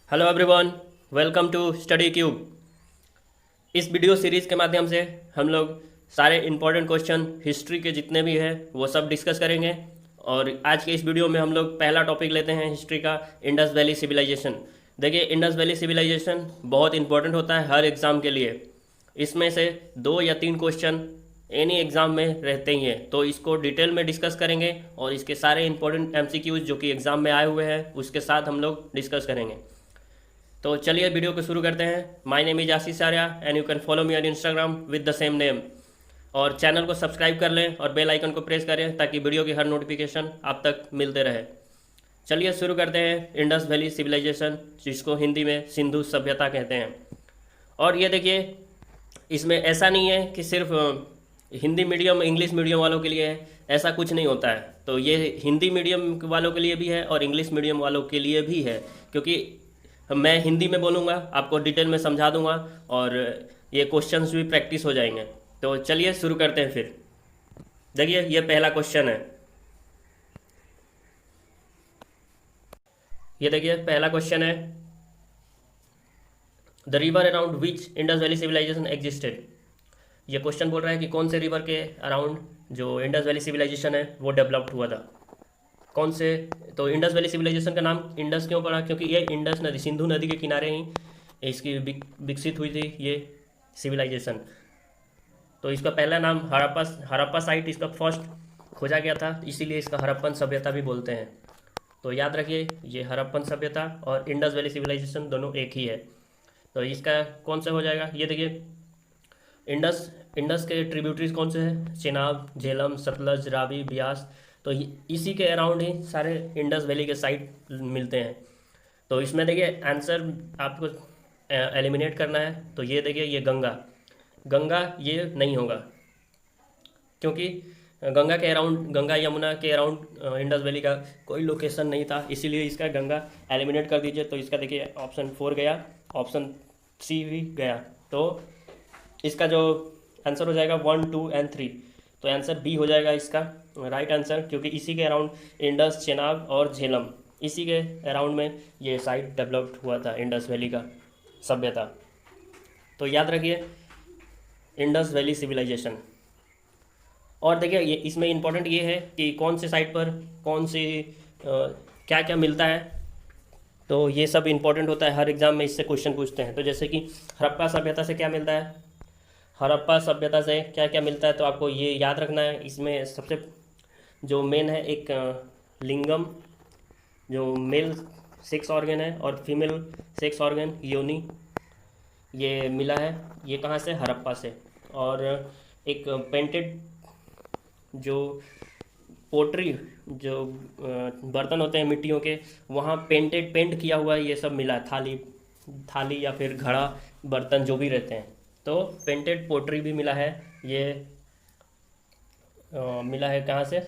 Hello everyone, welcome to Study Cube. इस video series के माध्यम से हम लोग सारे इम्पोर्टेंट क्वेश्चन हिस्ट्री के जितने भी हैं वो सब डिस्कस करेंगे। और आज के इस वीडियो में हम लोग पहला टॉपिक लेते हैं हिस्ट्री का, इंडस वैली सिविलाइजेशन। देखिए, इंडस वैली सिविलाइजेशन बहुत इंपॉर्टेंट होता है हर एग्ज़ाम के लिए। इसमें से 2 या 3 क्वेश्चन एनी एग्ज़ाम में रहते ही हैं, तो इसको डिटेल में डिस्कस करेंगे और इसके सारे इंपॉर्टेंट एमसीक्यूज जो कि एग्ज़ाम में आए हुए हैं उसके साथ हम लोग डिस्कस करेंगे। तो चलिए वीडियो को शुरू करते हैं। My name is Ashish Arya and you can follow me on Instagram with the same name. और चैनल को सब्सक्राइब कर लें और बेल आइकन को प्रेस करें ताकि वीडियो की हर नोटिफिकेशन आप तक मिलते रहे। चलिए शुरू करते हैं इंडस वैली सिविलाइजेशन, जिसको हिंदी में सिंधु सभ्यता कहते हैं। और ये देखिए, इसमें ऐसा नहीं है कि सिर्फ हिंदी मीडियम इंग्लिश मीडियम वालों के लिए है, ऐसा कुछ नहीं होता है। तो ये हिंदी मीडियम वालों के लिए भी है और इंग्लिश मीडियम वालों के लिए भी है, क्योंकि मैं हिंदी में बोलूँगा, आपको डिटेल में समझा दूंगा और ये क्वेश्चंस भी प्रैक्टिस हो जाएंगे। तो चलिए शुरू करते हैं फिर। देखिए, ये पहला क्वेश्चन है। ये देखिए, पहला क्वेश्चन है, the river around which Indus valley civilization existed. ये क्वेश्चन बोल रहा है कि कौन से रिवर के अराउंड जो इंडस वैली सिविलाइजेशन है वो डेवलप्ड हुआ था। कौन से? तो इंडस वैली सिविलाइजेशन का नाम इंडस क्यों पड़ा? क्योंकि ये इंडस नदी, सिंधु नदी के किनारे ही इसकी विकसित हुई थी ये सिविलाइजेशन। तो इसका पहला नाम हड़प्पा साइट इसका फर्स्ट खोजा गया था, इसीलिए इसका हड़प्पन सभ्यता भी बोलते हैं। तो याद रखिए, ये हड़प्पन सभ्यता और इंडस वैली सिविलाइजेशन दोनों एक ही है। तो इसका कौन सा हो जाएगा? ये देखिए, इंडस इंडस के ट्रिब्यूटरीज कौन से हैं? चेनाब, झेलम, सतलज, रावी, ब्यास। तो इसी के अराउंड ही सारे इंडस वैली के साइट मिलते हैं। तो इसमें देखिए आंसर आपको एलिमिनेट करना है। तो ये देखिए, ये गंगा गंगा ये नहीं होगा, क्योंकि गंगा के अराउंड, गंगा यमुना के अराउंड इंडस वैली का कोई लोकेशन नहीं था, इसीलिए इसका गंगा एलिमिनेट कर दीजिए। तो इसका देखिए ऑप्शन 4 गया, ऑप्शन सी भी गया। तो इसका जो आंसर हो जाएगा 1, 2 एंड 3, तो आंसर बी हो जाएगा इसका राइट आंसर, क्योंकि इसी के अराउंड इंडस, चेनाब और झेलम, इसी के अराउंड में ये साइट डेवलप्ड हुआ था इंडस वैली का सभ्यता। तो याद रखिए, इंडस वैली सिविलाइजेशन। और देखिए, ये इसमें इंपॉर्टेंट ये है कि कौन से साइट पर कौन सी क्या क्या मिलता है। तो ये सब इंपॉर्टेंट होता है, हर एग्जाम में इससे क्वेश्चन पूछते हैं। तो जैसे कि हड़प्पा सभ्यता से क्या मिलता है, हड़प्पा सभ्यता से क्या क्या मिलता है, तो आपको ये याद रखना है। इसमें सबसे जो मेन है, एक लिंगम जो मेल सेक्स ऑर्गन है और फीमेल सेक्स ऑर्गन योनि, ये मिला है। ये कहाँ से? हड़प्पा से। और एक पेंटेड जो पोट्री, जो बर्तन होते हैं मिट्टियों के, वहाँ पेंट किया हुआ ये सब मिला है। थाली या फिर घड़ा, बर्तन जो भी रहते हैं, तो पेंटेड पोट्री भी मिला है। ये मिला है कहाँ से?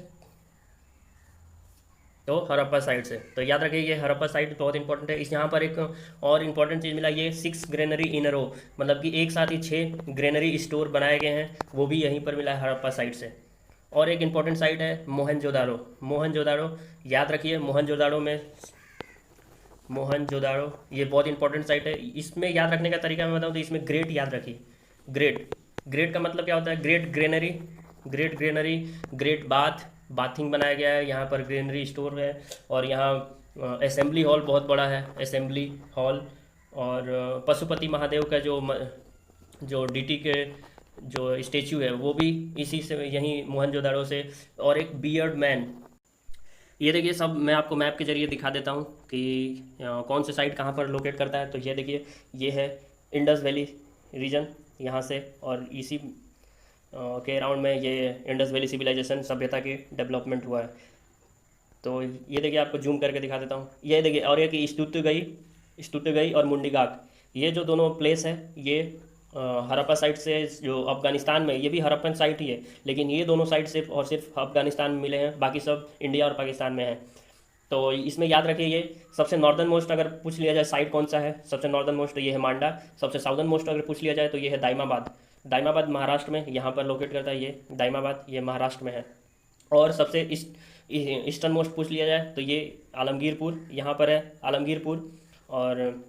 तो हड़प्पा साइड से। तो याद रखिए, ये हड़प्पा साइड बहुत इंपॉर्टेंट है। इस यहाँ पर एक और इम्पॉर्टेंट चीज़ मिला, ये 6 ग्रेनरी इन अ रो, मतलब कि एक साथ ही 6 ग्रेनरी स्टोर बनाए गए हैं, वो भी यहीं पर मिला है हड़प्पा साइड से। और एक इम्पॉर्टेंट साइट है मोहनजोदाड़ो। याद रखिए, मोहनजोदाड़ो ये बहुत इंपॉर्टेंट साइट है। इसमें याद रखने का तरीका मैं बताऊँ तो इसमें ग्रेट याद रखिए। ग्रेट का मतलब क्या होता है? ग्रेट ग्रेनरी, ग्रेट बाथिंग बनाया गया है, यहाँ पर ग्रेनरी स्टोर है। और यहाँ असेंबली हॉल बहुत बड़ा है, असेंबली हॉल। और पशुपति महादेव का जो डीटी के जो स्टेचू है वो भी इसी से, यहीं मोहनजोदाड़ो से। और एक बियर्ड मैन, ये देखिए, सब मैं आपको मैप के जरिए दिखा देता हूँ कि कौन से साइट कहाँ पर लोकेट करता है। तो ये देखिए, ये है इंडस वैली रीजन यहाँ से, और इसी के अराउंड में ये इंडस वैली सिविलाइजेशन सभ्यता की डेवलपमेंट हुआ है। तो ये देखिए, आपको जूम करके दिखा देता हूँ। ये देखिए, और एक स्तुतगई और मुंडीगाक, ये जो दोनों प्लेस है, ये हड़प्पा साइट से, जो अफगानिस्तान में, ये भी हड़प्पन साइट ही है, लेकिन ये दोनों साइट सिर्फ और सिर्फ अफगानिस्तान में मिले हैं, बाकी सब इंडिया और पाकिस्तान में है। तो इसमें याद रखिए, ये सबसे नॉर्दर्न मोस्ट अगर पूछ लिया जाए साइट कौन सा है, सबसे नॉर्दर्न मोस्ट तो ये है मांडा। सबसे साउदर्न मोस्ट अगर पूछ लिया जाए तो ये है दाइमाबाद महाराष्ट्र में, यहाँ पर लोकेट करता है ये दाइमाबाद, ये महाराष्ट्र में है। और सबसे ईस्टर्न मोस्ट पूछ लिया जाए तो ये आलमगीरपुर, यहाँ पर है आलमगीरपुर। और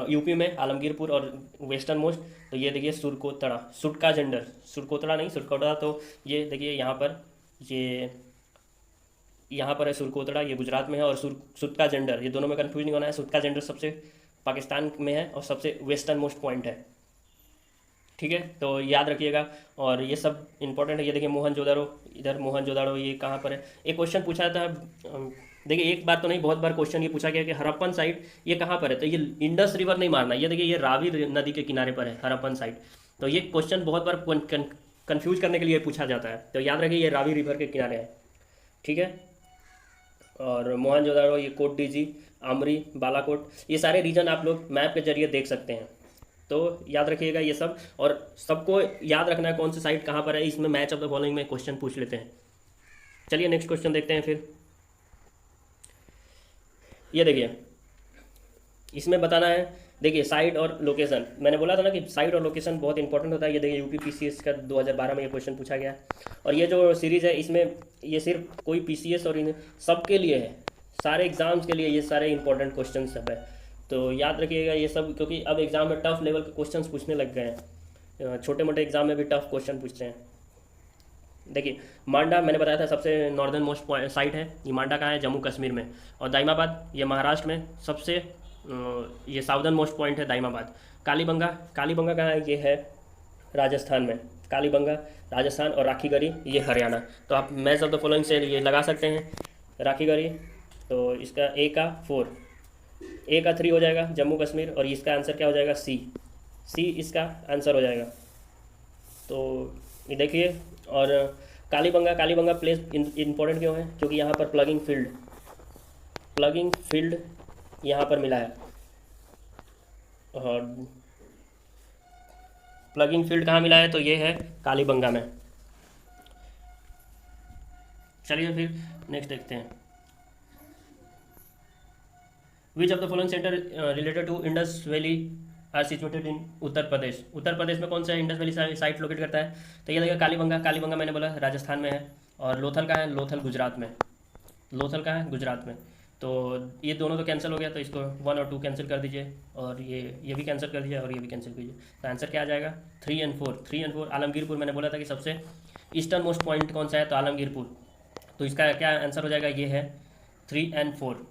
यूपी में आलमगीरपुर और वेस्टर्न मोस्ट, तो ये देखिए सुरकोतड़ा, सुटका जेंडर, सुरकोतड़ा नहीं सुरकोतड़ा, तो ये देखिए ये यहाँ पर है सुरकोतड़ा, ये गुजरात में है, और सुटका जेंडर, ये दोनों में कंफ्यूज नहीं होना है। सुटका जेंडर सबसे पाकिस्तान में है और सबसे वेस्टर्न मोस्ट पॉइंट है। ठीक है, तो याद रखिएगा। और ये सब इंपॉर्टेंट है। ये देखिए मोहनजोदाड़ो, इधर मोहनजोदाड़ो ये कहाँ पर है। एक क्वेश्चन पूछा था, देखिए एक बार तो नहीं बहुत बार क्वेश्चन ये पूछा गया कि हड़प्पन साइट ये कहाँ पर है, तो ये इंडस रिवर नहीं मारना, ये देखिए ये रावी नदी के किनारे पर है हड़प्पन साइट। तो ये क्वेश्चन बहुत बार कंफ्यूज करने के लिए पूछा जाता है, तो याद रखिए ये रावी रिवर के किनारे है। ठीक है, और मोहनजोदाड़ो, ये कोट डीजी, आमरी, बालाकोट, ये सारे रीजन आप लोग मैप के जरिए देख सकते हैं। तो याद रखिएगा ये सब, और सबको याद रखना है कौन सी साइट कहाँ पर है। इसमें मैच ऑफ द फॉलोइंग में क्वेश्चन पूछ लेते हैं। चलिए नेक्स्ट क्वेश्चन देखते हैं फिर। ये देखिए इसमें बताना है, देखिए साइट और लोकेशन, मैंने बोला था ना कि साइट और लोकेशन बहुत इंपॉर्टेंट होता है। ये देखिए यूपी पीसीएस का 2012 में ये क्वेश्चन पूछा गया है। और ये जो सीरीज़ है इसमें ये सिर्फ कोई पीसीएस और इन सबके लिए है, सारे एग्जाम्स के लिए ये सारे इंपॉर्टेंट क्वेश्चन सब है। तो याद रखिएगा ये सब, क्योंकि अब एग्जाम में टफ लेवल के क्वेश्चन पूछने लग गए हैं, छोटे मोटे एग्जाम में भी टफ क्वेश्चन पूछते हैं। देखिए मांडा मैंने बताया था सबसे नॉर्दर्न मोस्ट साइट है, ये मांडा कहाँ है, जम्मू कश्मीर में। और दाइमाबाद ये महाराष्ट्र में सबसे ये साउदर्न मोस्ट पॉइंट है दाइमाबाद। कालीबंगा, कालीबंगा कहाँ है, ये है राजस्थान में, कालीबंगा राजस्थान, और राखीगढ़ी ये हरियाणा। तो आप मैच ऑफ द फॉलोइंग से ये लगा सकते हैं। राखीगढ़ी, तो इसका ए का 4, ए का 3 हो जाएगा जम्मू कश्मीर, और इसका आंसर क्या हो जाएगा, सी, सी इसका आंसर हो जाएगा। तो ये देखिए, और कालीबंगा, कालीबंगा प्लेस इंपॉर्टेंट क्यों है, क्योंकि यहाँ पर प्लगिंग फील्ड यहाँ पर मिला है। और प्लगिंग फील्ड कहाँ मिला है, तो ये है कालीबंगा में। चलिए फिर नेक्स्ट देखते हैं। Which of the following centre related to Indus valley are situated in Uttar Pradesh. Uttar Pradesh में कौन सा इंडस वैली साइट लोकेट करता है, तो ये देखिए कालीबंगा, कालीबंगा मैंने बोला राजस्थान में है। और लोथल का है, लोथल गुजरात में, लोथल का है गुजरात में। तो ये दोनों तो कैंसिल हो गया, तो इसको 1 और 2 कैंसिल कर दीजिए, और ये भी कैंसिल कर दीजिए, और ये भी कैंसिल कीजिए। तो आंसर क्या आ जाएगा, 3 और 4, 3 और 4। आलमगीरपुर मैंने बोला था कि सबसे ईस्टर्न मोस्ट पॉइंट कौन सा है, तो आलमगीरपुर। तो इसका क्या आंसर हो जाएगा, ये है 3 और 4।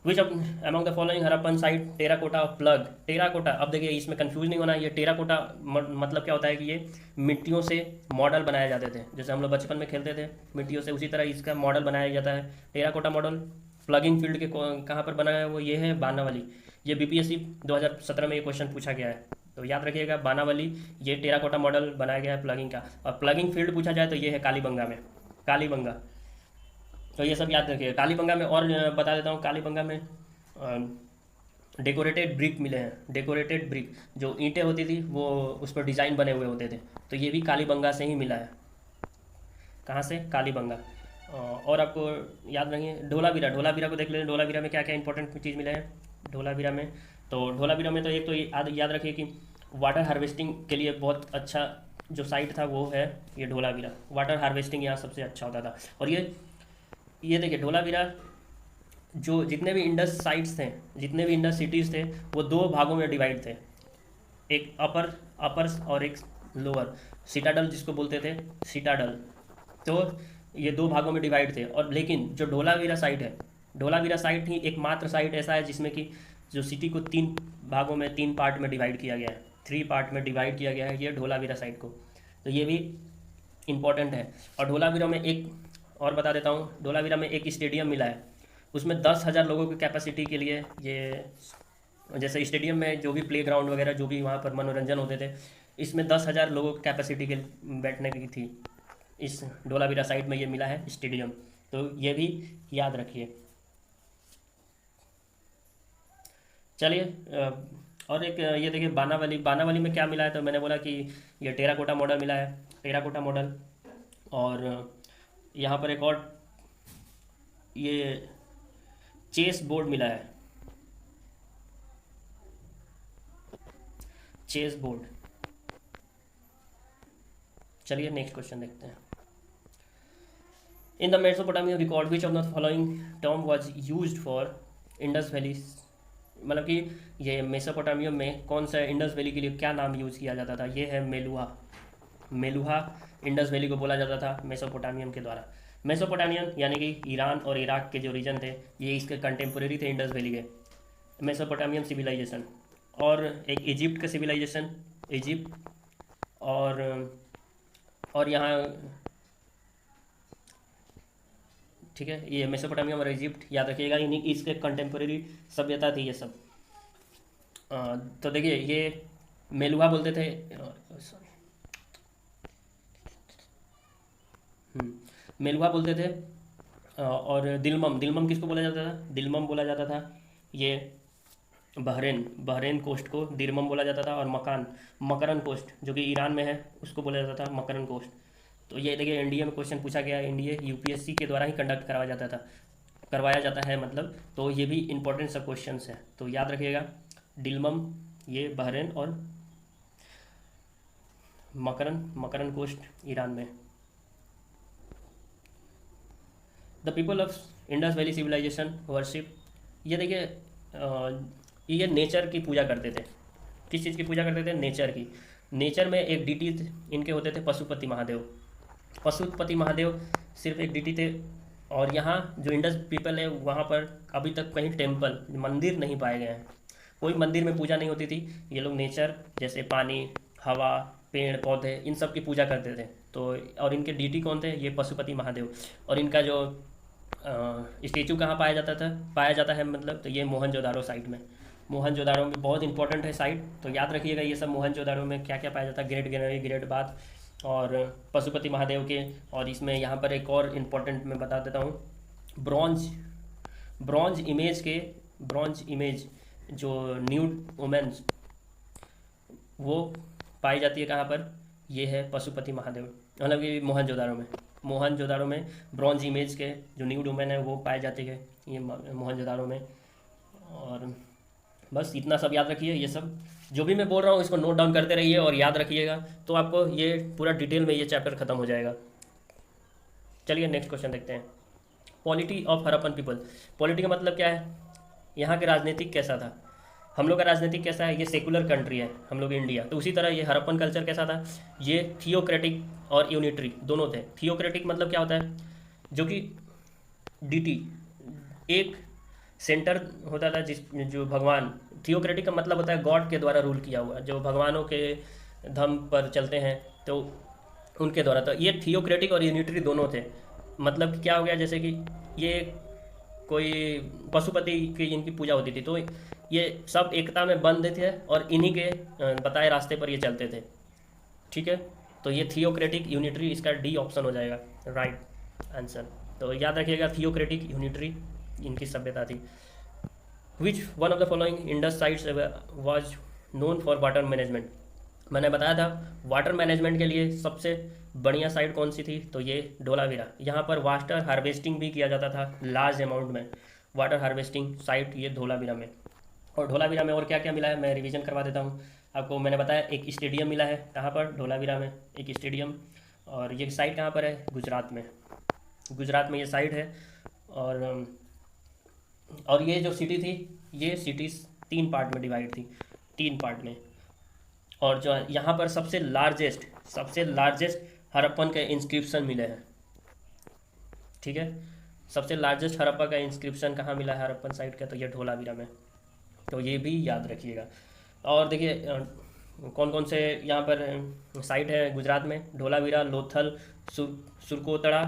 Which among the following Harappan site terracotta plug, terracotta, अब देखिए इसमें कंफ्यूज नहीं होना, ये टेराकोटा मतलब क्या होता है कि ये मिट्टियों से मॉडल बनाए जाते थे, जैसे हम लोग बचपन में खेलते थे मिट्टियों से, उसी तरह इसका मॉडल बनाया जाता है टेराकोटा मॉडल। प्लगिंग फील्ड के कहाँ पर बनाया है, वो ये है बानावली। ये बीपीएससी 2017 में ये क्वेश्चन पूछा गया है, तो याद रखिएगा बानावली, ये टेराकोटा मॉडल बनाया गया है प्लगिंग का। और प्लगिंग फील्ड पूछा जाए तो ये है कालीबंगा में, कालीबंगा। तो ये सब याद रखिएगा। कालीबंगा में और बता देता हूँ, कालीबंगा में डेकोरेटेड ब्रिक मिले हैं, डेकोरेटेड ब्रिक, जो ईंटें होती थी वो उस पर डिज़ाइन बने हुए होते थे, तो ये भी कालीबंगा से ही मिला है। कहाँ से, कालीबंगा। और आपको याद रखिए ढोलावीरा, ढोलावीरा को देख लें, ढोलावीरा में क्या क्या इंपॉर्टेंट चीज़ मिला है ढोलावीरा में। तो ढोलावीरा में तो एक तो याद रखिए कि वाटर हार्वेस्टिंग के लिए बहुत अच्छा जो साइट था वो है ये ढोलावीरा, वाटर हार्वेस्टिंग यहाँ सबसे अच्छा होता था। और ये देखिए ढोलावीरा, जो जितने भी इंडस साइट्स थे, जितने भी इंडस सिटीज़ थे, वो 2 भागों में डिवाइड थे, एक अपर और एक लोअर, सिटाडल जिसको बोलते थे, सिटाडल। तो ये 2 भागों में डिवाइड थे। और लेकिन जो ढोलावीरा साइट है, ढोलावीरा साइट ही एकमात्र साइट ऐसा है जिसमें कि जो सिटी को 3 भागों में, 3 पार्ट में डिवाइड किया गया है, 3 पार्ट में डिवाइड किया गया है ये ढोलावीरा साइट को। तो ये भी इम्पोर्टेंट है। और ढोलावीरा में एक और बता देता हूँ, ढोलावीरा में एक स्टेडियम मिला है, उसमें 10,000 लोगों की कैपेसिटी के लिए, ये जैसे स्टेडियम में जो भी प्ले ग्राउंड वगैरह जो भी वहाँ पर मनोरंजन होते थे, इसमें 10,000 लोगों की कैपेसिटी के बैठने की थी। इस ढोलावीरा साइड में ये मिला है स्टेडियम, तो ये भी याद रखिए। चलिए और एक ये देखिए बानावली, बानावली में क्या मिला है, तो मैंने बोला कि ये टेराकोटा मॉडल मिला है, टेराकोटा मॉडल। और यहाँ पर एक और ये चेस बोर्ड मिला है, चेस बोर्ड। चलिए नेक्स्ट क्वेश्चन देखते हैं। In the Mesopotamia record which of the following term was used for Indus valley, मतलब कि ये मेसोपोटामिया में कौन सा इंडस वैली के लिए क्या नाम यूज़ किया जाता था, ये है मेलुहा। मेलुहा इंडस वैली को बोला जाता था मेसोपोटामियन के द्वारा। मेसोपोटामियन यानी कि ईरान और इराक के जो रीजन थे ये इसके कंटेम्प्रेरी थे इंडस वैली के। मेसोपोटामियन सिविलाइजेशन, और एक इजिप्ट का सिविलाइजेशन, इजिप्ट, और यहाँ, ठीक है, ये मेसोपोटामिया और इजिप्ट याद रखिएगा, इन्हीं इसके कंटेम्प्रेरी सभ्यता थी ये सब। तो देखिए ये मेलुहा बोलते थे, सॉरी, मेलुहा बोलते थे। और दिलमम, दिलमम किसको बोला जाता था, दिलमम बोला जाता था ये बहरेन कोस्ट को दिरमम बोला जाता था। और मकरन कोस्ट जो कि ईरान में है उसको बोला जाता था मकरन कोस्ट। तो ये देखिए एनडीए में क्वेश्चन पूछा गया है, एनडीए यूपीएससी के द्वारा ही कंडक्ट करवाया जाता है मतलब, तो ये भी इंपॉर्टेंट सब क्वेश्चन है, तो याद रखिएगा। दिलमम ये बहरेन, और मकरन कोस्ट ईरान में। The people of Indus valley civilization worship, ये देखिए ये नेचर की पूजा करते थे। किस चीज़ की पूजा करते थे, नेचर की। नेचर में एक डीटी इनके होते थे पशुपति महादेव। पशुपति महादेव सिर्फ एक डीटी थे। और यहाँ जो इंडस पीपल है वहाँ पर अभी तक कहीं टेम्पल मंदिर नहीं पाए गए हैं, कोई मंदिर में पूजा नहीं होती थी। ये लोग नेचर जैसे पानी, हवा, पेड़ पौधे, इन सब की पूजा करते थे। तो और इनके डीटी कौन थे, ये पशुपति महादेव। और इनका जो स्टेचू कहाँ पाया जाता है मतलब, तो ये मोहनजोदारो साइट में। मोहनजोदारो में बहुत इंपॉर्टेंट है साइट, तो याद रखिएगा ये सब मोहनजोदारो में क्या क्या पाया जाता है, ग्रेट ग्रेनरी, ग्रेट बाथ और पशुपति महादेव के। और इसमें यहाँ पर एक और इम्पोर्टेंट मैं बता देता हूँ, ब्रॉन्ज इमेज जो न्यूड वुमेन्स वो पाई जाती है कहाँ पर, ये है पशुपति महादेव, मतलब कि मोहनजोदारो में ब्रॉन्ज इमेज के जो न्यूड वुमेन है वो पाए जाते हैं ये मोहनजोदारो में। और बस इतना सब याद रखिए, ये सब जो भी मैं बोल रहा हूँ इसको नोट डाउन करते रहिए और याद रखिएगा, तो आपको ये पूरा डिटेल में ये चैप्टर खत्म हो जाएगा। चलिए नेक्स्ट क्वेश्चन देखते हैं। Polity of Harappan people. Polity का मतलब क्या है, यहाँ के राजनीतिक कैसा था, हम लोग का राजनीतिक कैसा है, ये सेकुलर कंट्री है हम लोग इंडिया, तो उसी तरह ये हरप्पन कल्चर कैसा था, ये थियोक्रेटिक और यूनिटरी दोनों थे। थियोक्रेटिक मतलब क्या होता है, जो कि डीटी एक सेंटर होता था जो भगवान, थियोक्रेटिक का मतलब होता है गॉड के द्वारा रूल किया हुआ, जो भगवानों के धर्म पर चलते हैं तो उनके द्वारा। तो ये थियोक्रेटिक और यूनिटरी दोनों थे। मतलब क्या हो गया, जैसे कि ये कोई पशुपति की इनकी पूजा होती थी, तो ये सब एकता में बंद थे और इन्हीं के बताए रास्ते पर ये चलते थे। ठीक है, तो ये थियोक्रेटिक यूनिटरी, इसका डी ऑप्शन हो जाएगा राइट आंसर। तो याद रखिएगा थियोक्रेटिक यूनिटरी इनकी सभ्यता थी। Which one of the following Indus sites was known for water management. मैंने बताया था वाटर मैनेजमेंट के लिए सबसे बढ़िया साइट कौन सी थी, तो ये धोलावीरा। यहाँ पर वाटर हार्वेस्टिंग भी किया जाता था लार्ज अमाउंट में, वाटर हार्वेस्टिंग साइट ये धोलावीरा में। और धोलावीरा में और क्या क्या मिला है मैं रिवीजन करवा देता हूँ आपको। मैंने बताया एक स्टेडियम मिला है, कहाँ पर, धोलावीरा में एक स्टेडियम। और ये साइट कहाँ पर है, गुजरात में ये साइट है। और ये जो सिटी थी, ये सिटी 3 पार्ट में डिवाइड थी, 3 पार्ट में। और जो यहाँ पर सबसे लार्जेस्ट हड़प्पन के इंस्क्रिप्शन मिले हैं। ठीक है, सबसे लार्जेस्ट हड़प्पा का इंस्क्रिप्शन कहाँ मिला है हड़प्पन साइट का, तो ये धोलावीरा में, तो ये भी याद रखिएगा। और देखिए कौन कौन से यहाँ पर साइट है गुजरात में, धोलावीरा, लोथल, सुरकोतड़ा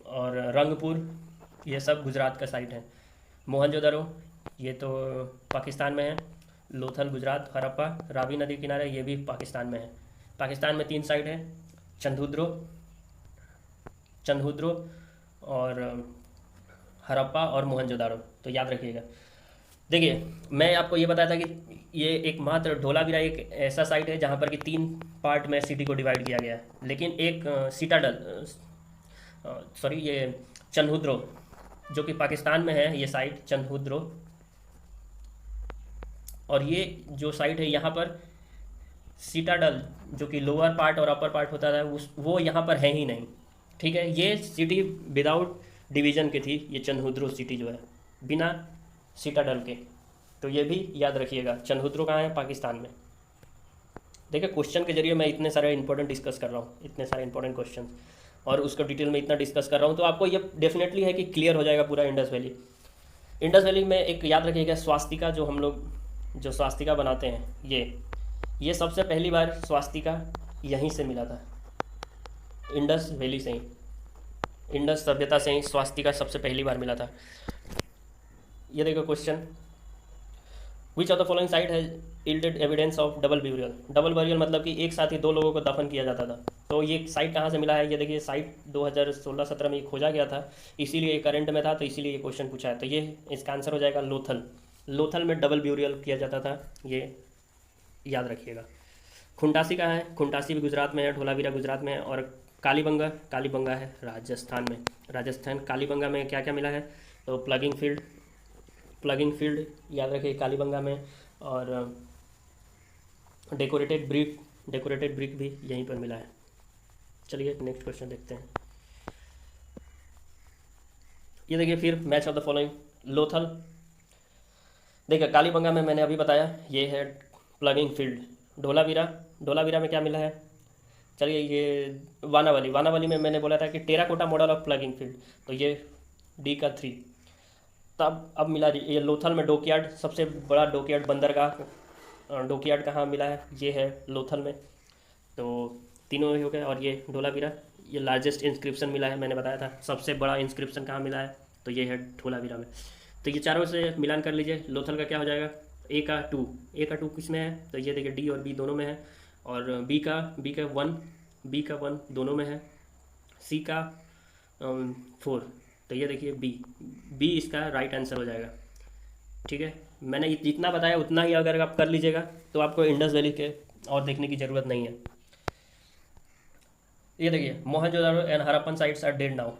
और रंगपुर, ये सब गुजरात का साइट है। मोहनजोदड़ो ये तो पाकिस्तान में है, लोथल गुजरात, हड़प्पा रावी नदी किनारे ये भी पाकिस्तान में है। पाकिस्तान में 3 साइट है, चंदहुद्रो और हड़प्पा और मोहनजोदड़ो, तो याद रखिएगा। देखिए मैं आपको ये बताया था कि ये एकमात्र धोलावीरा एक ऐसा साइट है जहाँ पर कि 3 पार्ट में सिटी को डिवाइड किया गया है। लेकिन एक ये चंदहुद्रो जो कि पाकिस्तान में है, ये साइट चंदहुद्रो, और ये जो साइट है यहाँ पर सिटाडल जो कि लोअर पार्ट और अपर पार्ट होता है वो यहाँ पर है ही नहीं। ठीक है, ये सिटी विदाउट डिवीज़न की थी, ये चंद्रहुद्रो सिटी जो है, बिना सिटाडल के। तो ये भी याद रखिएगा। चंद्रहुद्रो कहाँ है? पाकिस्तान में। देखिए क्वेश्चन के जरिए मैं इतने सारे इंपॉर्टेंट डिस्कस कर रहा हूँ, इतने सारे इंपॉर्टेंट क्वेश्चन, और उसको डिटेल में इतना डिस्कस कर रहा हूँ, तो आपको ये डेफिनेटली है कि क्लियर हो जाएगा पूरा इंडस वैली। इंडस वैली में एक याद रखिएगा, स्वास्तिका जो हम लोग जो स्वास्तिका बनाते हैं, ये सबसे पहली बार स्वास्तिका यहीं से मिला था, इंडस वैली से ही, इंडस सभ्यता से ही स्वास्तिका सबसे पहली बार मिला था। ये देखो question, which of the following site has yielded evidence of double burial. Double burial मतलब कि एक साथ ही दो लोगों को दफन किया जाता था। तो ये साइट कहाँ से मिला है? ये देखिए साइट 2016-17 में खोजा गया था, इसीलिए करंट में था, तो इसीलिए ये क्वेश्चन पूछा है। तो ये इसका आंसर हो जाएगा लोथल। लोथल में डबल ब्यूरियल किया जाता था, ये याद रखिएगा। खुंटासी कहाँ है? खुंटासी भी गुजरात में है, ढोलावीरा गुजरात में है, और कालीबंगा, कालीबंगा है राजस्थान में। राजस्थान कालीबंगा में क्या क्या मिला है? तो प्लगिंग फील्ड याद रखिए कालीबंगा में, और डेकोरेटेड ब्रिक भी यहीं पर मिला है। चलिए नेक्स्ट क्वेश्चन देखते हैं। ये देखिए फिर match of the following. Lothal, देखिए कालीबंगा में मैंने अभी बताया ये है प्लगिंग फील्ड। ढोलावीरा में क्या मिला है? चलिए ये वानावली में मैंने बोला था कि terracotta model of plugging field, तो ये डी का 3। तब अब मिला ये लोथल में डॉकयार्ड, सबसे बड़ा डॉकयार्ड बंदरगाह डॉकयार्ड कहाँ मिला है? ये है लोथल में। तो तीनों ही हो गए। और ये ढोलावीरा, ये लार्जेस्ट इंस्क्रिप्शन मिला है, मैंने बताया था सबसे बड़ा इंस्क्रिप्शन कहाँ मिला है, तो ये है ढोलावीरा में। तो ये चारों से मिलान कर लीजिए, लोथल का क्या हो जाएगा? ए का 2 किस में है? तो ये देखिए डी और बी दोनों में है, और बी का 1 दोनों में है, सी का 4। तो ये देखिए बी इसका राइट आंसर हो जाएगा। ठीक है, मैंने जितना बताया उतना ही अगर आप कर लीजिएगा तो आपको इंडस वैली के और देखने की ज़रूरत नहीं है। ये देखिए Mohenjodaro and Harappan sites are dead now.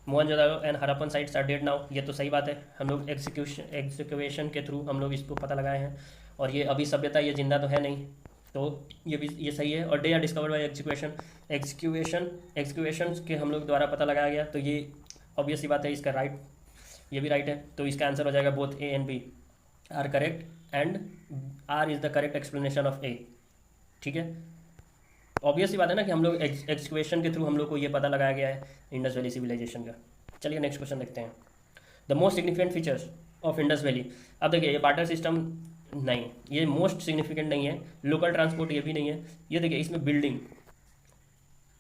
Mohenjodaro and Harappan sites are dead now, ये तो सही बात है। हम लोग एग्जीक्यूशन के थ्रू हम लोग इसको पता लगाए हैं, और ये अभी सभ्यता ये जिंदा तो है नहीं, तो ये सही है। और they are discovered by execution के हम लोग द्वारा पता लगाया गया, तो ये ऑब्वियस सी बात है, इसका राइट, ये भी राइट है। तो इसका आंसर हो जाएगा both A and B are correct, and R is the correct explanation of A. ठीक है, ऑब्वियस सी बात है ना कि हम लोग एक्सक्वेशन के थ्रू हम लोग को ये पता लगाया गया है इंडस वैली सिविलाइजेशन का। चलिए नेक्स्ट क्वेश्चन देखते हैं। The most significant features of Indus valley. अब देखिए ये वाटर सिस्टम नहीं, ये मोस्ट सिग्निफिकेंट नहीं है। लोकल ट्रांसपोर्ट ये भी नहीं है। ये देखिए इसमें बिल्डिंग,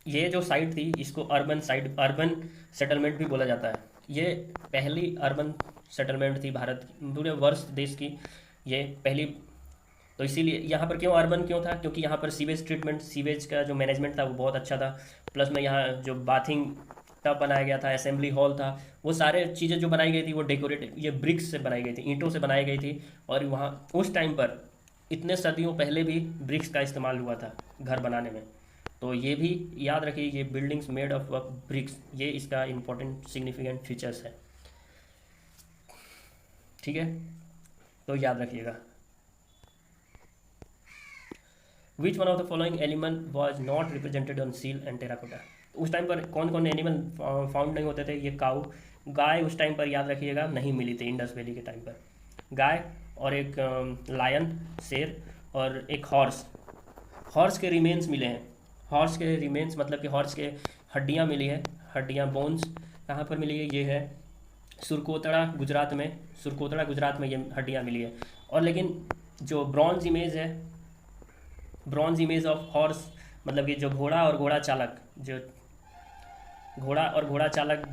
ये जो साइट थी इसको अर्बन सेटलमेंट भी बोला जाता है। ये पहली अर्बन सेटलमेंट थी भारत पूरे वर्ष देश की, ये पहली। तो इसीलिए यहाँ पर क्यों अर्बन क्यों था? क्योंकि यहाँ पर सीवेज का जो मैनेजमेंट था वो बहुत अच्छा था। प्लस में यहाँ जो बाथिंग टब बनाया गया था, असेंबली हॉल था, वो सारे चीज़ें जो बनाई गई थी वो डेकोरेटेड ये ब्रिक्स से बनाई गई थी, ईंटों से बनाई गई थी। और वहाँ उस टाइम पर इतने सदियों पहले भी ब्रिक्स का इस्तेमाल हुआ था घर बनाने में। तो ये भी याद रखिए, ये बिल्डिंग्स मेड ऑफ ब्रिक्स, ये इसका इम्पोर्टेंट सिग्निफिकेंट फीचर्स है। ठीक है, तो याद रखिएगा। Which one of the following animal was not represented on seal and terracotta. उस टाइम पर कौन कौन एनिमल फाउंड नहीं होते थे? ये काऊ, गाय उस टाइम पर याद रखिएगा नहीं मिली थी इंडस वैली के टाइम पर। गाय और एक लायन, शेर, और एक हॉर्स के रिमेन्स मिले हैं। हॉर्स के रिमेन्स मतलब कि हॉर्स के हड्डियाँ मिली है, हड्डियाँ बोन्स कहाँ पर मिली है? ये है सुरकोतड़ा गुजरात में ये हड्डियाँ मिली है। और लेकिन जो ब्रॉन्ज इमेज ऑफ हॉर्स मतलब कि जो घोड़ा और घोड़ा चालक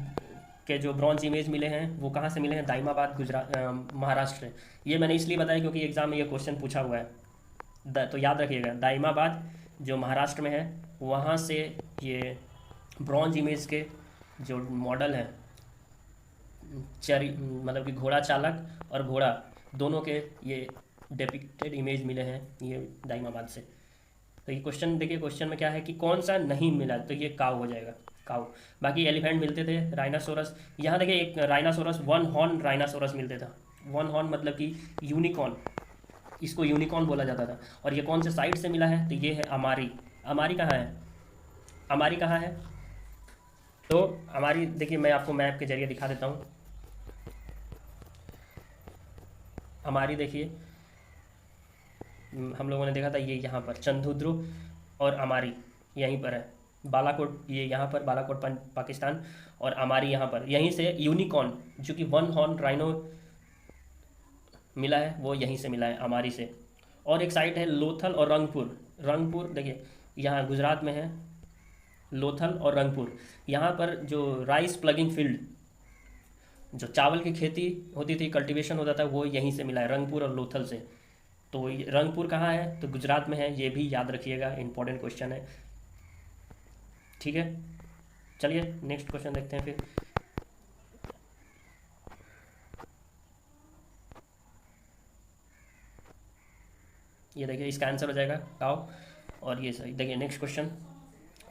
के जो ब्रॉन्ज इमेज मिले हैं वो कहाँ से मिले हैं? दाइमाबाद गुजरात महाराष्ट्र। ये मैंने इसलिए बताया क्योंकि एग्जाम में ये क्वेश्चन पूछा हुआ है। तो याद रखिएगा दाइमाबाद जो महाराष्ट्र में है वहाँ से ये ब्रॉन्ज इमेज के जो मॉडल हैं मतलब कि घोड़ा चालक और घोड़ा दोनों के ये डिपिक्टेड इमेज मिले हैं ये दाइमाबाद से। तो ये क्वेश्चन देखिए, क्वेश्चन में क्या है कि कौन सा नहीं मिला? तो ये काऊ हो जाएगा, काऊ। बाकी एलिफेंट मिलते थे, राइनासोरस। यहाँ देखिए एक राइनासोरस, 1 हॉर्न राइनासोरस मिलते था। 1 हॉर्न मतलब कि यूनिकॉर्न, इसको यूनिकॉर्न बोला जाता था। और ये कौन से साइड से मिला है? तो ये है अमारी। अमारी कहाँ है? तो हमारी देखिए, मैं आपको मैप के जरिए दिखा देता हूँ। हमारी देखिए, हम लोगों ने देखा था ये यहाँ पर चंद्रुद्र और अमारी यहीं पर है। बालाकोट ये यहाँ पर, बालाकोट पाकिस्तान, और अमारी यहाँ पर। यहीं से यूनिकॉर्न जो कि वन हॉर्न राइनो मिला है वो यहीं से मिला है, अमारी से। और एक साइट है लोथल और रंगपुर। रंगपुर देखिए यहाँ गुजरात में है, लोथल और रंगपुर। यहाँ पर जो राइस प्लगिंग फील्ड, जो चावल की खेती होती थी, कल्टीवेशन होता था, वो यहीं से मिला है, रंगपुर और लोथल से। तो रंगपुर कहाँ है? तो गुजरात में है, ये भी याद रखिएगा, इंपॉर्टेंट क्वेश्चन है। ठीक है, चलिए नेक्स्ट क्वेश्चन देखते हैं फिर। ये देखिए इसका आंसर हो जाएगा काओ, और ये सही। देखिए next question,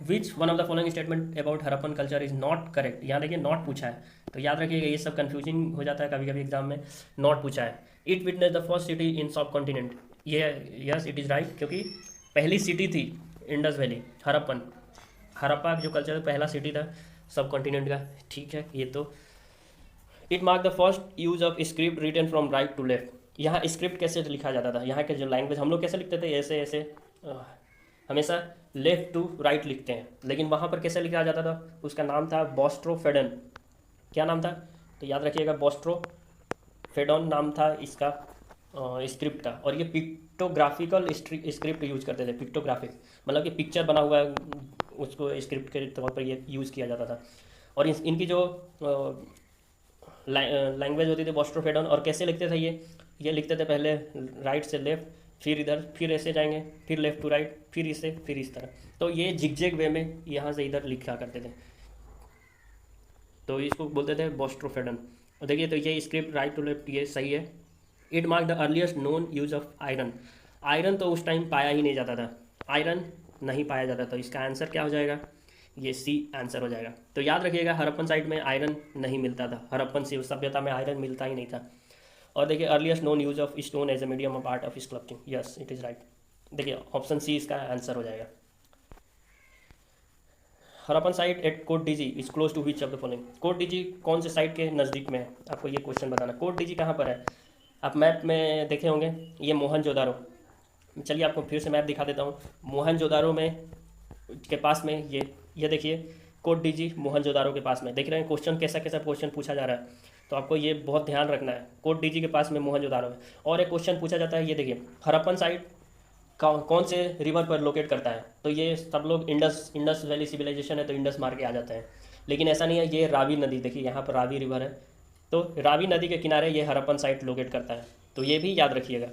which one of the following statement about Harappan culture is not correct. यहाँ देखिए नॉट पूछा है, तो याद रखिएगा ये सब कंफ्यूजिंग हो जाता है कभी कभी एग्जाम में। नॉट पूछा है। It witness the first city in सब कॉन्टिनेंट, ये यस इट इज़ राइट, क्योंकि पहली सिटी थी इंडस वैली, हरप्पन। हरप्पा जो कल्चर पहला सिटी था सब कॉन्टिनेंट का। ठीक है, ये तो। It mark the first use of script written from right to left. यहाँ स्क्रिप्ट कैसे लिखा जाता था, यहाँ के जो लैंग्वेज हम लोग कैसे लिखते थे, ऐसे ऐसे हमेशा लेफ्ट टू राइट लिखते हैं, लेकिन वहाँ पर कैसे लिखा जाता था, उसका नाम था बॉस्ट्रोफेडन। क्या नाम था? तो याद रखिएगा, बॉस्ट्रोफेडन नाम था इसका स्क्रिप्ट का। और ये पिक्टोग्राफिकल स्क्रिप्ट यूज करते थे। पिक्टोग्राफिक मतलब कि पिक्चर बना हुआ है, उसको स्क्रिप्ट के तौर पर ये यूज़ किया जाता था। और इनकी जो लैंग्वेज होती थी बॉस्ट्रोफेडन, और कैसे लिखते थे ये लिखते थे पहले राइट से लेफ्ट, फिर इधर, फिर ऐसे जाएंगे, फिर लेफ्ट टू राइट, फिर इसे, फिर इस तरह। तो ये जिगजैग वे में यहाँ से इधर लिखा करते थे, तो इसको बोलते थे बॉस्ट्रोफेडन। और देखिए तो ये स्क्रिप्ट राइट टू लेफ्ट ये सही है। It mark the earliest known use of iron. Iron तो उस टाइम पाया ही नहीं जाता था, आयरन नहीं पाया जाता, तो इसका आंसर क्या हो जाएगा? ये सी आंसर हो जाएगा। तो याद रखिएगा हड़प्पन साइट में आयरन नहीं मिलता था, हड़प्पन सभ्यता में आयरन मिलता ही नहीं था। और देखिए earliest known use of stone as a medium of art of sculpting, yes it is right. देखिए ऑप्शन सी इसका आंसर हो जाएगा। Harappan site at Kot Diji is close to which of the following. Kot Diji कौन से साइट के नज़दीक में है, आपको ये क्वेश्चन बताना। कोट डीजी कहाँ पर है? आप मैप में देखे होंगे, ये मोहनजोदारो। चलिए आपको फिर से मैप दिखा देता हूँ। मोहनजोदारो में के पास में ये देखिए कोट डीजी मोहनजोदारो के पास में। देख रहे हैं क्वेश्चन कैसा कैसा क्वेश्चन पूछा जा रहा है, तो आपको ये बहुत ध्यान रखना है। कोट डीजी के पास में मोहनजोदारो है। और एक क्वेश्चन पूछा जाता है, ये देखिए हड़प्पन साइट कौन से रिवर पर लोकेट करता है, तो ये सब लोग इंडस वैली सिविलाइजेशन है तो इंडस मार के आ जाते हैं, लेकिन ऐसा नहीं है। ये रावी नदी, देखिए यहाँ पर रावी रिवर है, तो रावी नदी के किनारे ये हड़प्पन साइट लोकेट करता है, तो ये भी याद रखिएगा।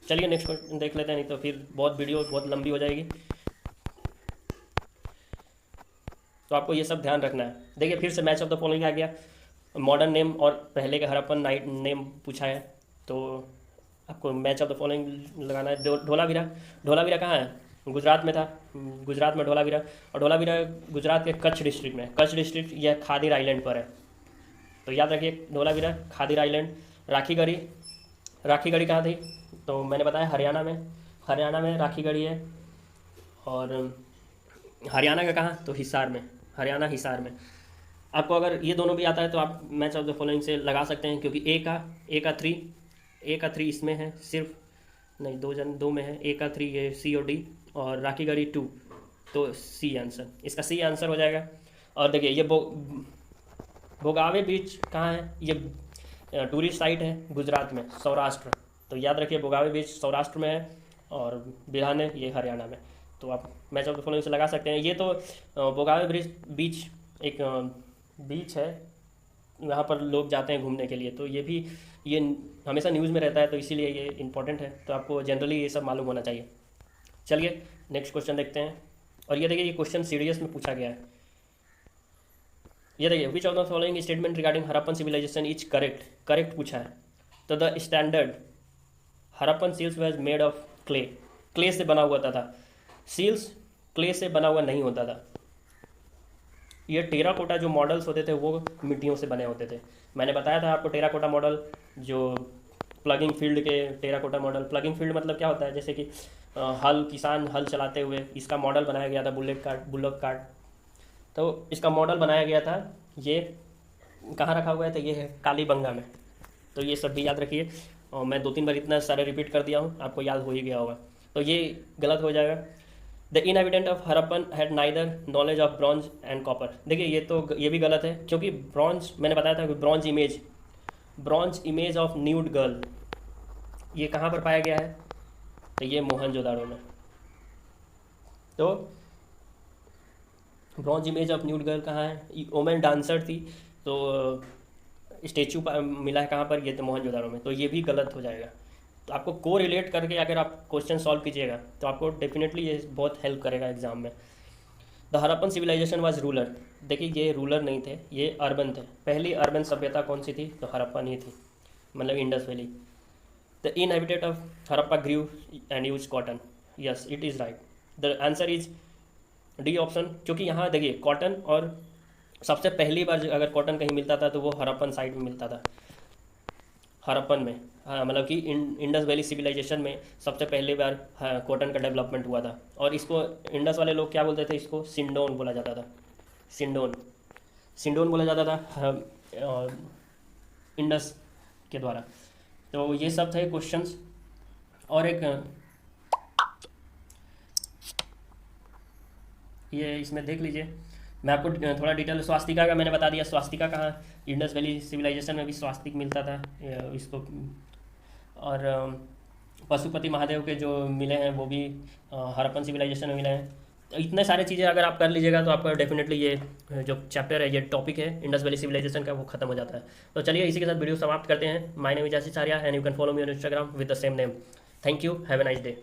चलिए नेक्स्ट क्वेश्चन देख लेते हैं, नहीं तो फिर वीडियो बहुत लंबी हो जाएगी। तो आपको ये सब ध्यान रखना है। देखिए फिर से मैच ऑफ द फॉलोइंग आ गया, मॉडर्न नेम और पहले का हड़प्पन नाइट नेम पूछा है, तो आपको मैच ऑफ द फॉलोइंग लगाना है। धोलावीरा, धोलावीरा कहाँ है? गुजरात में था, गुजरात में धोलावीरा। और धोलावीरा गुजरात के कच्छ डिस्ट्रिक्ट में, कच्छ डिस्ट्रिक्ट यह खादिर आइलैंड पर है, तो याद रखिए धोलावीरा खादिर आइलैंड। राखीगढ़ी, राखीगढ़ी कहाँ थी? तो मैंने बताया हरियाणा में, हरियाणा में राखीगढ़ी है। और हरियाणा का कहाँ? तो हिसार में, हरियाणा हिसार में। आपको अगर ये दोनों भी आता है तो आप मैच ऑफ द फॉलोइंग से लगा सकते हैं, क्योंकि ए का थ्री इसमें है, सिर्फ नहीं दो में है। ए का थ्री ये सी और डी, और राखीगढ़ी 2, तो सी आंसर, इसका सी आंसर हो जाएगा। और देखिए ये भोगावे बीच कहाँ है? ये टूरिस्ट साइट है गुजरात में, सौराष्ट्र, तो याद रखिए भोगावे बीच सौराष्ट्र में है, और बिहाने ये हरियाणा में। तो आप मैच ऑफ द फॉलोइंग से लगा सकते हैं। ये तो भोगावे बीच एक बीच है, यहाँ पर लोग जाते हैं घूमने के लिए, तो ये हमेशा न्यूज़ में रहता है, तो इसीलिए ये इंपॉर्टेंट है, तो आपको जनरली ये सब मालूम होना चाहिए। चलिए नेक्स्ट क्वेश्चन देखते हैं। और ये देखिए ये क्वेश्चन सीडीएस में पूछा गया है। ये देखिए which of the following statement regarding Harappan civilization is correct, correct पूछा है। तो the standard Harappan seals was made of clay, clay से बना हुआ था। सील्स क्ले से बना हुआ नहीं होता था। ये टेराकोटा जो मॉडल्स होते थे वो मिट्टियों से बने होते थे। मैंने बताया था आपको टेराकोटा मॉडल, जो प्लगिंग फील्ड के टेराकोटा मॉडल। प्लगिंग फील्ड मतलब क्या होता है? जैसे कि किसान हल चलाते हुए इसका मॉडल बनाया गया था, बुलक कार्ट। तो इसका मॉडल बनाया गया था, ये कहाँ रखा हुआ है, तो ये है कालीबंगा में। तो ये सब भी याद रखिए, और मैं 2-3 बार इतना सारे रिपीट कर दिया हूँ, आपको याद हो ही गया होगा। तो ये गलत हो जाएगा। The inhabitant of Harappan had neither knowledge of bronze and copper. देखिए ये भी गलत है, क्योंकि ब्रॉन्ज मैंने बताया था कि bronze image of nude girl ये कहाँ पर पाया गया है, तो ये मोहनजोदाड़ो में। तो bronze image of nude girl कहाँ है, वोमेन डांसर थी, तो स्टेचू मिला है कहाँ पर, ये तो मोहनजोदाड़ो में। तो ये भी गलत हो जाएगा। तो आपको को रिलेट करके अगर आप क्वेश्चन सॉल्व कीजिएगा तो आपको डेफिनेटली ये बहुत हेल्प करेगा एग्जाम में। The Harappan civilization was ruler. देखिए ये रूलर नहीं थे, ये अर्बन थे। पहली अर्बन सभ्यता कौन सी थी, तो हरप्पन ही थी, मतलब Indus valley. The inhabitant of Harappa grew and use cotton. Yes it is right, the answer is D option, क्योंकि यहाँ देखिए कॉटन, और सबसे पहली बार अगर कॉटन कहीं मिलता था तो वो हरप्पन साइड में मिलता था, हरप्पन में। हाँ, मतलब कि इंडस वैली सिविलाइजेशन में सबसे पहली बार कॉटन का डेवलपमेंट हुआ था। और इसको इंडस वाले लोग क्या बोलते थे, इसको सिंडोन बोला जाता था, सिंडोन बोला जाता था इंडस के द्वारा। तो ये सब थे क्वेश्चंस। और एक ये इसमें देख लीजिए, मैं आपको थोड़ा डिटेल, स्वास्तिका का मैंने बता दिया, स्वास्तिका कहाँ, इंडस वैली सिविलाइजेशन में भी स्वास्तिक मिलता था इसको। और पशुपति महादेव के जो मिले हैं वो भी हरप्पन सिविलाइजेशन में मिले हैं। तो इतने सारे चीज़ें अगर आप कर लीजिएगा तो आपका डेफिनेटली ये जो चैप्टर है, ये टॉपिक है इंडस वैली सिविलाइजेशन का, वो खत्म हो जाता है। तो चलिए इसी के साथ वीडियो समाप्त करते हैं। My name is Ashish Arya and you can follow me on Instagram with the same name. Thank you, have a nice day.